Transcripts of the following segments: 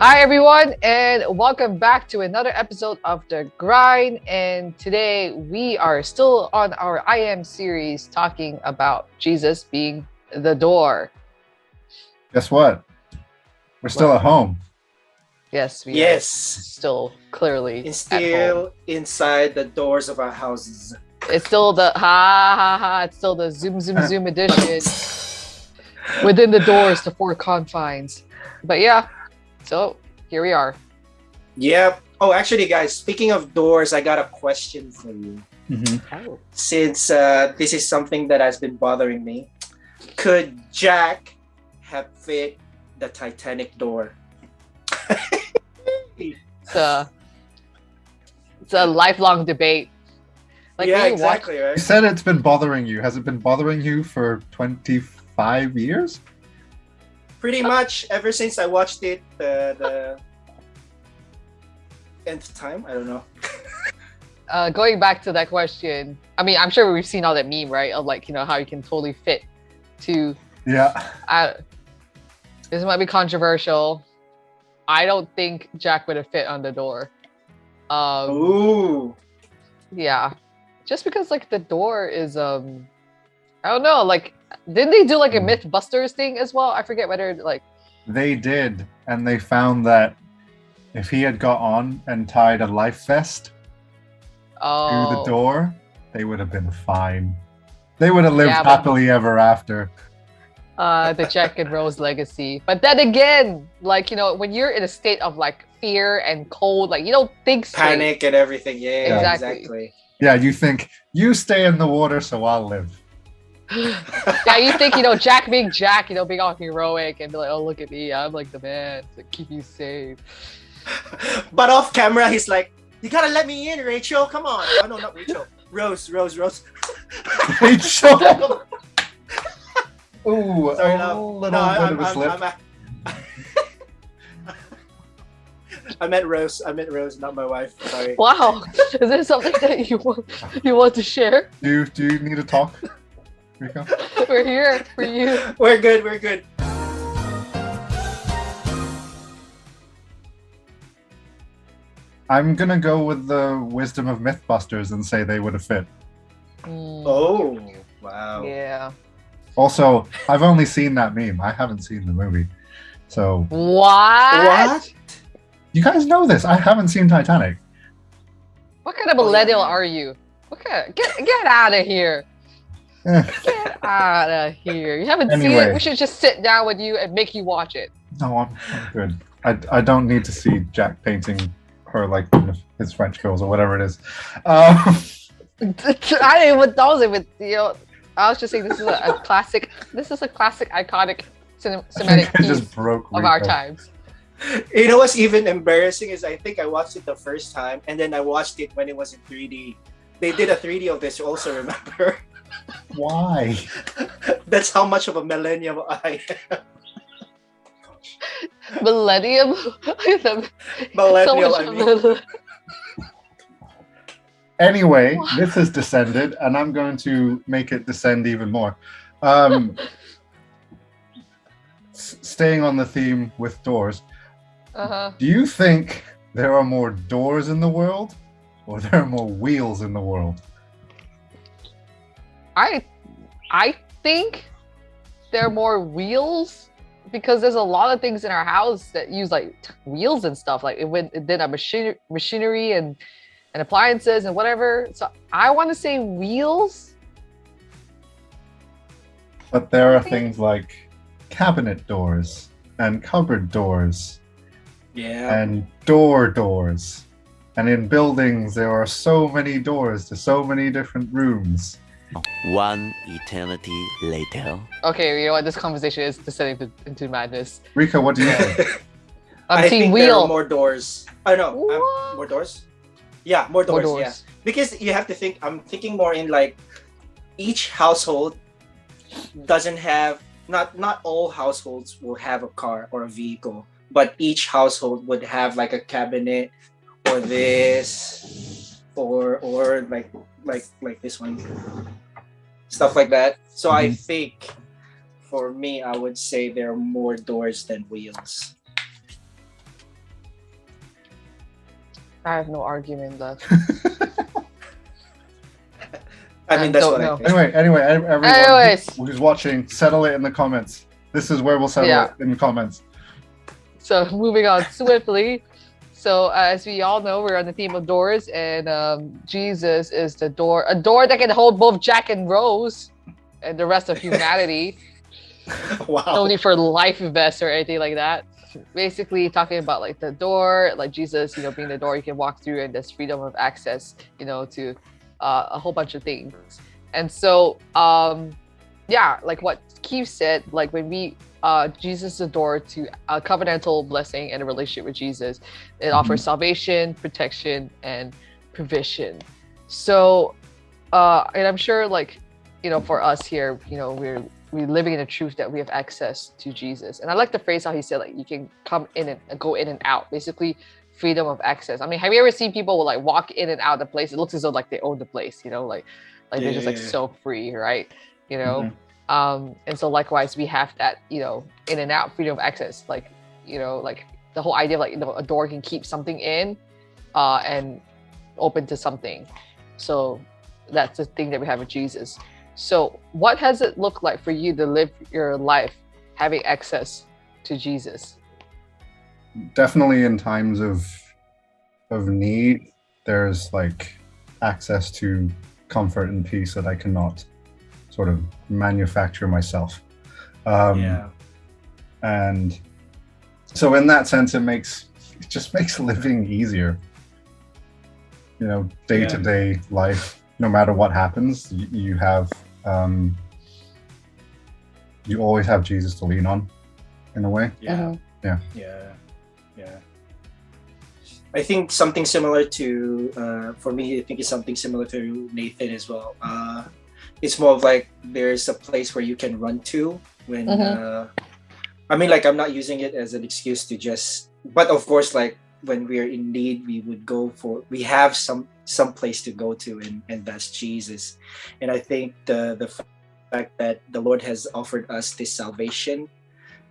Hi, everyone, and welcome back to another episode of The Grind. And today we are still on our I Am series talking about Jesus being the door. Guess what? We're still What? at home. Yes, we are Yes, still clearly it's at home. still inside the doors of our houses. It's still the ha ha ha, it's still the zoom edition within the doors, the four confines. But yeah, so here we are. Yep. Oh, actually, guys, speaking of doors, I got a question for you. Oh. Since this is something that has been bothering me, could Jack have fit the Titanic door? It's a lifelong debate. Like yeah, when you exactly, You right? said it's been bothering you. Has it been bothering you for 25 years? Pretty much ever since I watched it the nth time. I don't know. Going back to that question, I mean, I'm sure we've seen all that meme, right? Of like, how you can totally fit to. Yeah. This might be controversial. I don't think Jack would have fit on the door. Ooh. Yeah, just because like the door is I don't know, like didn't they do like a MythBusters thing as well? I forget whether like They did. And they found that if he had got on and tied a life vest to the door, they would have been fine. They would have lived Yeah, but- happily ever after. the Jack and Rose legacy. But then again, like when you're in a state of like fear and cold, like you don't think straight. Panic and everything. Yeah, Exactly. exactly. Yeah, you think, you stay in the water so I'll live. Yeah, you think Jack being Jack, being all heroic and be like, oh look at me, I'm like the man to keep you safe. But off camera, he's like, "You gotta let me in, Rachel. Come on." Oh no, not Rachel. Rose. Rachel! Ooh, Sorry, a no. little No, bit of a slip. I meant Rose, not my wife. Sorry. Wow, is there something that you want to share? Do you need to talk, Rico? We're here for you. We're good. I'm gonna go with the wisdom of Mythbusters and say they would have fit. Oh, wow. Yeah. Also, I've only seen that meme. I haven't seen the movie. So, What? you guys know this. I haven't seen Titanic. What kind of Oh, yeah. millennial are you? Get out of here. Eh, Get out of here. You haven't seen Anyway. it. We should just sit down with you and make you watch it. no, I'm good. I don't need to see Jack painting her like one of his French girls or whatever it is. I didn't even that was even I was just saying this is a classic iconic I cinematic think I piece just broke of our Rico. times. You know what's even embarrassing is I think I watched it the first time and then I watched it when it was in 3D. They did a 3D of this also, remember? Why? That's how much of a millennial I am. Millennium. Millennial, So I much mean. Anyway, What? this has descended, and I'm going to make it descend even more. Staying on the theme with doors, Uh-huh. do you think there are more doors in the world, or there are more wheels in the world? I think there are more wheels because there's a lot of things in our house that use like wheels and stuff. Like it did a machinery and appliances and whatever. So I want to say wheels. But there are things like cabinet doors and cupboard doors Yeah. and doors. And in buildings, there are so many doors to so many different rooms. One eternity later. Okay, you know what? This conversation is descending into madness. Rico, what do you think? I'm I team think there are wheel. more doors. Oh no, What? more doors? Yeah, more doors, More yeah. doors. Because you have to think, I'm thinking more in like each household doesn't have, not all households will have a car or a vehicle, but each household would have like a cabinet or this or like this one. Stuff like that. So I Mhm. think for me I would say there are more doors than wheels. I have no argument left. I mean, that's don't what know. I think. Anyway, everyone Anyways. who's watching, settle it in the comments. This is where we'll settle Yeah. it in the comments. So moving on swiftly. So as we all know, we're on the theme of doors, and Jesus is the door, a door that can hold both Jack and Rose and the rest of humanity. Wow. No need for life vest or anything like that. Basically talking about like the door, like Jesus, being the door you can walk through, and there's freedom of access, to a whole bunch of things. And so, like what Keith said, like when we Jesus is the door to a covenantal blessing and a relationship with Jesus. It offers salvation, protection, and provision. So, and I'm sure, like, for us here, we're living in the truth that we have access to Jesus. And I like the phrase how he said, like, you can come in and go in and out. Basically, freedom of access. I mean, have you ever seen people like walk in and out of the place? It looks as though like they own the place, like they're just like so free, right? And so likewise, we have that, in and out freedom of access. Like, like the whole idea of like, a door can keep something in and open to something. So that's the thing that we have with Jesus. So what has it looked like for you to live your life having access to Jesus? Definitely in times of need, there's like access to comfort and peace that I cannot sort of manufacture myself. And so in that sense, it just makes living easier. Day-to-day life, no matter what happens, you have you always have Jesus to lean on, in a way. Yeah. I think something similar to for me, I think it's something similar to Nathan as well. It's more of like there's a place where you can run to when I mean, like, I'm not using it as an excuse to just, but of course, like when we're in need, we have some place to go to, and that's Jesus. And I think the fact that the Lord has offered us this salvation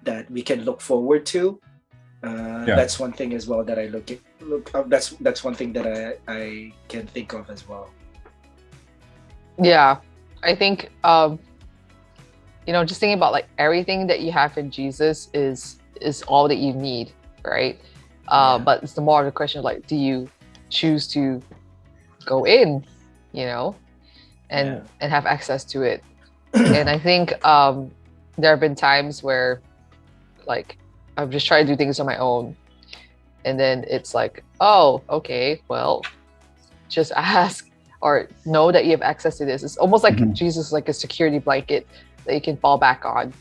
that we can look forward to, that's one thing as well that I look up. That's one thing that I can think of as well. Yeah, I think just thinking about like everything that you have in Jesus is all that you need, right? But it's the more of the question of like, do you choose to go in, and have access to it? And I think there have been times where like I've just tried to do things on my own, and then it's like, oh, okay, well, just ask or know that you have access to this. It's almost like Jesus is like a security blanket that you can fall back on.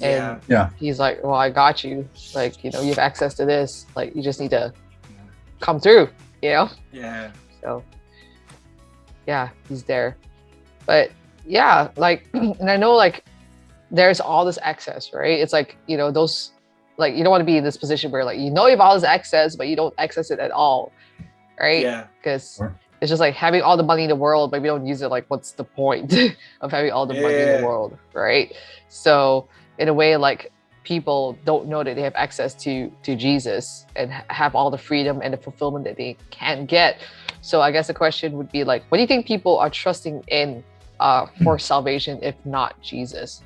And he's like, well, I got you. Like, you have access to this. Like, you just need to come through, Yeah. So, yeah, he's there. But yeah, like, and I know like there's all this access, right? It's like, those, like, you don't want to be in this position where like, you have all this access, but you don't access it at all, right? Yeah. Because it's just like having all the money in the world, but we don't use it. Like, what's the point of having all the money in the world, right? So in a way, like, people don't know that they have access to Jesus and have all the freedom and the fulfillment that they can get. So I guess the question would be like, what do you think people are trusting in for salvation, if not Jesus?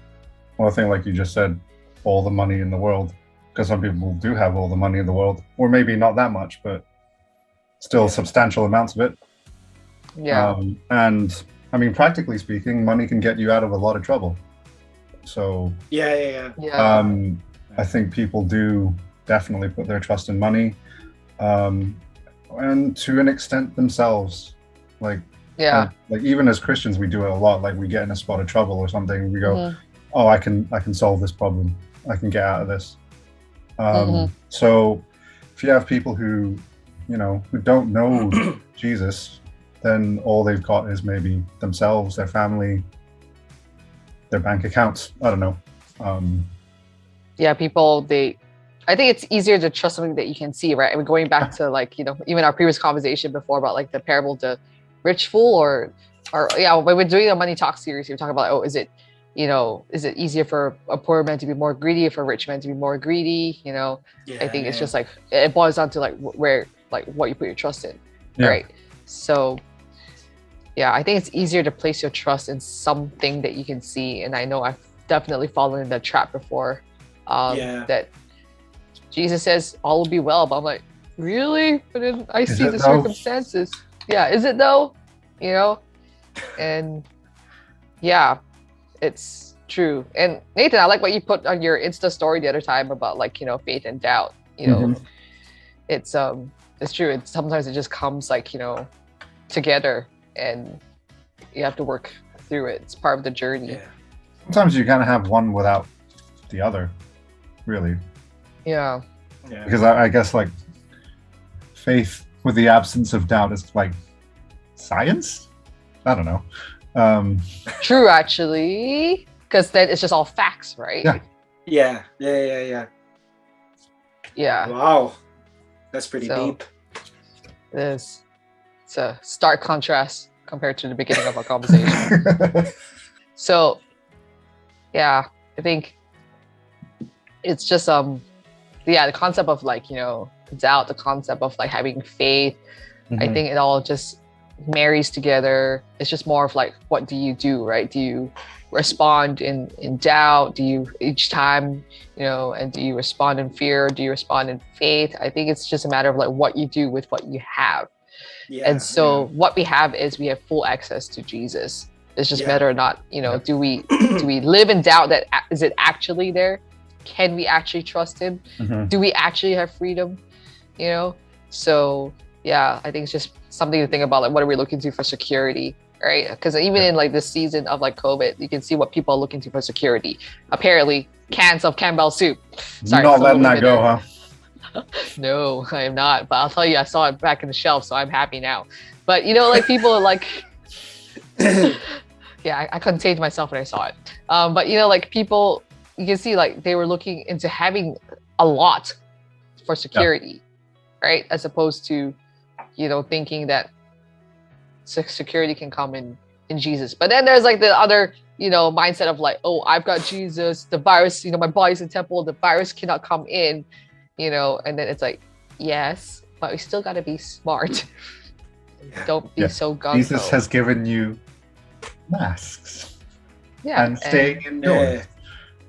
Well, I think like you just said, all the money in the world, because some people do have all the money in the world, or maybe not that much, but still substantial amounts of it. Yeah. And I mean, practically speaking, money can get you out of a lot of trouble. So I think people do definitely put their trust in money, and to an extent themselves. Like, like even as Christians, we do it a lot. Like, we get in a spot of trouble or something, we go, oh, I can solve this problem. I can get out of this. So if you have people who don't know Jesus, then all they've got is maybe themselves, their family, their bank accounts. I don't know. People, I think it's easier to trust something that you can see, right? I mean, going back to like, even our previous conversation before about like the parable to rich fool, or when we're doing a money talk series, we're talking about, oh, is it easier for a poor man to be more greedy, or for a rich man to be more greedy? I think it's just like, it boils down to like where like what you put your trust in, Yeah. right? So yeah, I think it's easier to place your trust in something that you can see. And I know I've definitely fallen in that trap before. That Jesus says all will be well, but I'm like, really? But then I see the circumstances. Yeah, is it though? You know? And yeah, it's true. And Nathan, I like what you put on your Insta story the other time about like, you know, faith and doubt. You know, it's true. It's sometimes it just comes like, you know, together, and you have to work through it. It's part of the journey. Yeah. Sometimes you kind of have one without the other, really. Yeah. Because I guess like faith with the absence of doubt is like science. I don't know. True, actually, because then it's just all facts, right? Yeah. Yeah. Wow, that's pretty deep. It is. It's a stark contrast compared to the beginning of our conversation. So, yeah, I think it's just the concept of like, you know, doubt, the concept of like having faith. I think it all just marries together. It's just more of like, what do you do, right? Do you respond in doubt? Do you each time, you know, and do you respond in fear? Do you respond in faith? I think it's just a matter of like what you do with what you have. And so what we have is we have full access to Jesus. It's just matter or not, you know, do we live in doubt that is it actually there? Can we actually trust him? Do we actually have freedom? You know? So yeah, I think it's just something to think about, like what are we looking to for security, right? Because even in like this season of like COVID, you can see what people are looking to for security. Apparently, cans of Campbell soup. Sorry, not letting that go, huh? No, I am not. But I'll tell you, I saw it back in the shelf, so I'm happy now. But you know, like people are like, yeah, I contained myself when I saw it. But you know, like people, you can see like they were looking into having a lot for security, right? As opposed to, you know, thinking that security can come in Jesus. But then there's like the other, you know, mindset of like, oh, I've got Jesus, the virus, you know, my body's a temple, the virus cannot come in, you know, and then it's like, yes, but we still got to be smart. Don't be so gung-ho. Jesus has given you masks and staying indoors.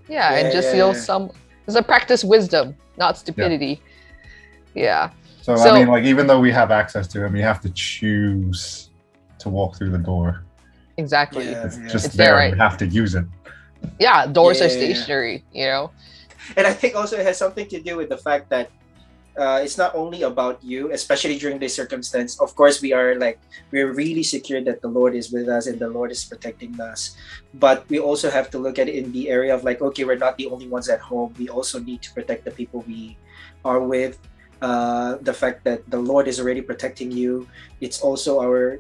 And just, you know, there's a practice wisdom, not stupidity. So I mean, like, even though we have access to him, you have to choose to walk through the door. Exactly. It's just there, right? You have to use it. Yeah, doors are stationary, you know. And I think also it has something to do with the fact that it's not only about you, especially during this circumstance. Of course, we're really secure that the Lord is with us and the Lord is protecting us. But we also have to look at it in the area of like, okay, we're not the only ones at home. We also need to protect the people we are with. The fact that the Lord is already protecting you. It's also our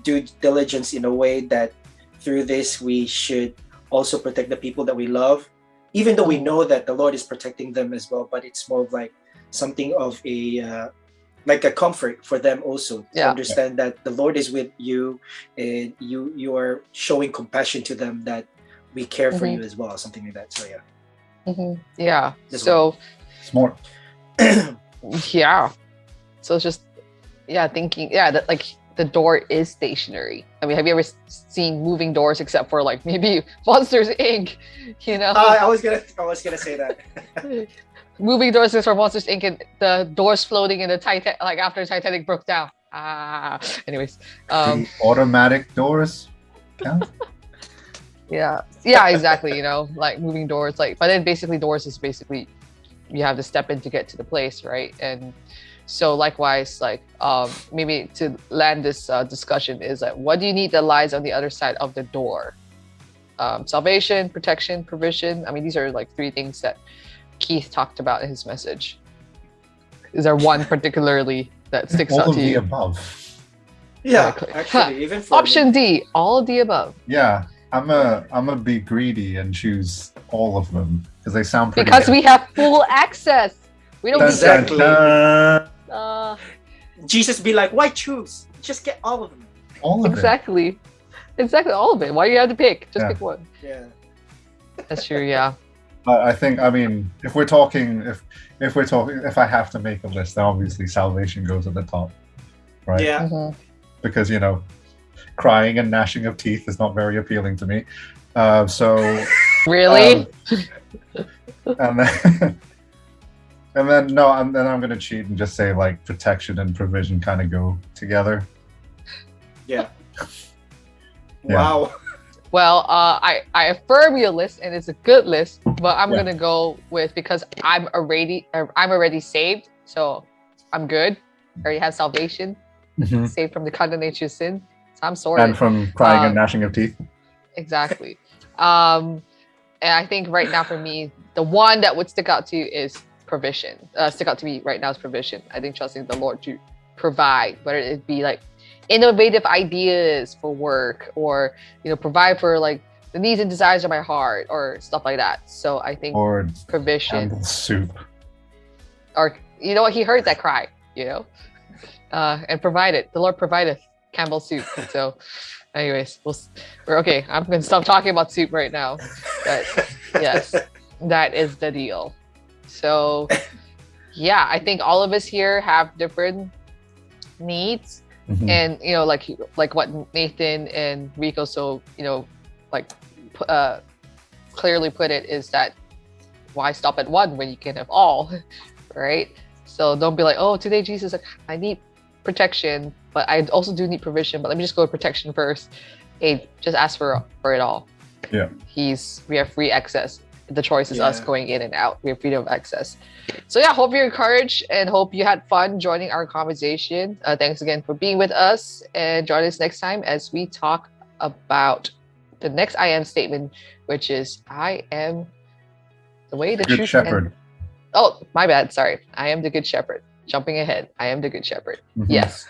due diligence in a way that through this we should also protect the people that we love, even though we know that the Lord is protecting them as well. But it's more of like something of a like a comfort for them also to understand that the Lord is with you and you are showing compassion to them, that we care for you as well, something like that. So So smart. So it's just thinking that like the door is stationary. I mean, have you ever seen moving doors except for like maybe Monsters Inc? You know, I was gonna say that. Moving doors is for Monsters Inc. and the doors floating in the Titanic, like after Titanic broke down. Anyways, the automatic doors count? Yeah, exactly. You know, like moving doors, like, but then basically doors is basically you have to step in to get to the place, right? And so likewise, like maybe to land this discussion is like, what do you need that lies on the other side of the door? Salvation, protection, provision. I mean, these are like three things that Keith talked about in his message. Is there one particularly that sticks out to you? All of the above. Yeah, actually, even for option D, all of the above. Yeah, I'm gonna be greedy and choose all of them because they sound pretty because good. We have full access. We don't exactly. need Jesus be like, why choose? Just get all of them. All of exactly. it. Exactly, all of it. Why do you have to pick? Just pick one. Yeah. That's true, yeah. But I think, I mean, if we're talking, if I have to make a list, then obviously salvation goes at the top, right? Yeah. Because crying and gnashing of teeth is not very appealing to me. So Really? and then and then no, and then I'm gonna cheat and just say like protection and provision kind of go together. Yeah. Yeah. Wow. Well, I affirm your list, and it's a good list. But I'm gonna go with, because I'm already saved, so I'm good. I already have salvation, saved from the condemnation of sin. So I'm sorted. And from crying and gnashing of teeth. Exactly. And I think right now for me, the one that would stick out to you is provision. Stick out to me right now is provision. I think trusting the Lord to provide, whether it be like innovative ideas for work, or provide for like the needs and desires of my heart, or stuff like that. So I think provision. Campbell's soup. Or what, he heard that cry, and provided. The Lord provideth Campbell's soup. So anyways, we're okay. I'm gonna stop talking about soup right now. But yes, that is the deal. So yeah, I think all of us here have different needs. And like what Nathan and Rico clearly put it, is that why stop at one when you can have all, right? So don't be like, oh, today Jesus, I need protection, but I also do need provision, but let me just go with protection first. Hey, just ask for it all. Yeah. We have free access. The choice is us going in and out. We have freedom of access. So yeah, hope you're encouraged and hope you had fun joining our conversation. Thanks again for being with us, and join us next time as we talk about the next I am statement, which is I am the way, the truth, shepherd. Oh, my bad. Sorry. I am the good shepherd. Jumping ahead. I am the good shepherd. Yes.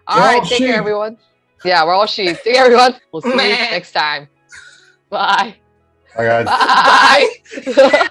All right. Take care, everyone. Yeah, we're all sheep. Take care, everyone. We'll see you next time. Bye. Bye, guys. Bye.